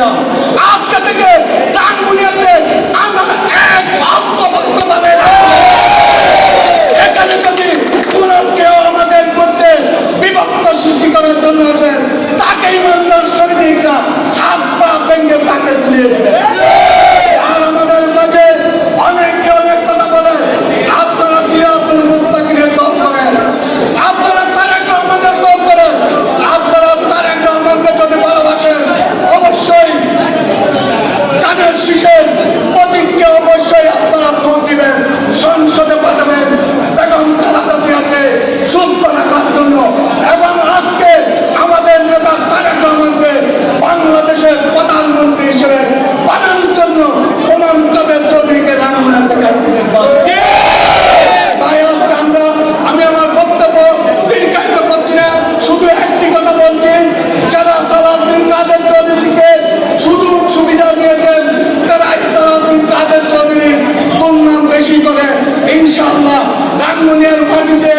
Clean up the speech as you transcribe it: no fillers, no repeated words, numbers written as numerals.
রাঙ্গুনিয়া। আজকে থেকে রাঙ্গুনিয়াতে আমরা এক ঐক্যবদ্ধভাবে এখানে যদি কোনো কেউ আমাদের মধ্যে বিভক্ত সৃষ্টি করার জন্য আছেন, তাকে ইমানদার শহীদরা হাত পা ভেঙে তাকে তুলিয়ে দেবে। আর আমাদের মাঝে অনেকে অনেক কথা বলে, আপনারা সিরাতুল মুস্তাকিমের দল করেন, আপনারা তারেক রহমানের দল করেন, আপনারা তারেক রহমানকে যদি ভালোবাসেন অবশ্যই তাদের শিশের প্রতীককে অবশ্যই আপনারা ভোট দিবেন, সংসদে পাঠাবেন বেগম খালেদা জিয়াকে সুস্থ রাখার জন্য। এবং আজকে আমাদের নেতা তারেক রহমানকে বাংলাদেশের প্রধানমন্ত্রী হিসেবে বানানোর জন্য ওমর কাদের চৌধুরীকে রাঙ্গুনিয়া থেকে তাই আজকে আমি আমার বক্তব্য দীর্ঘায়িত করছি না, শুধু একটি কথা বলছি, যারা সালাউদ্দিন কাদের চৌধুরীকে সুযোগ সুবিধা দিয়েছেন তারা সালাউদ্দিন কাদের চৌধুরীর দুর্নাম বেশি করে ইনশাআল্লাহ রাঙ্গুনিয়ার মাটিতে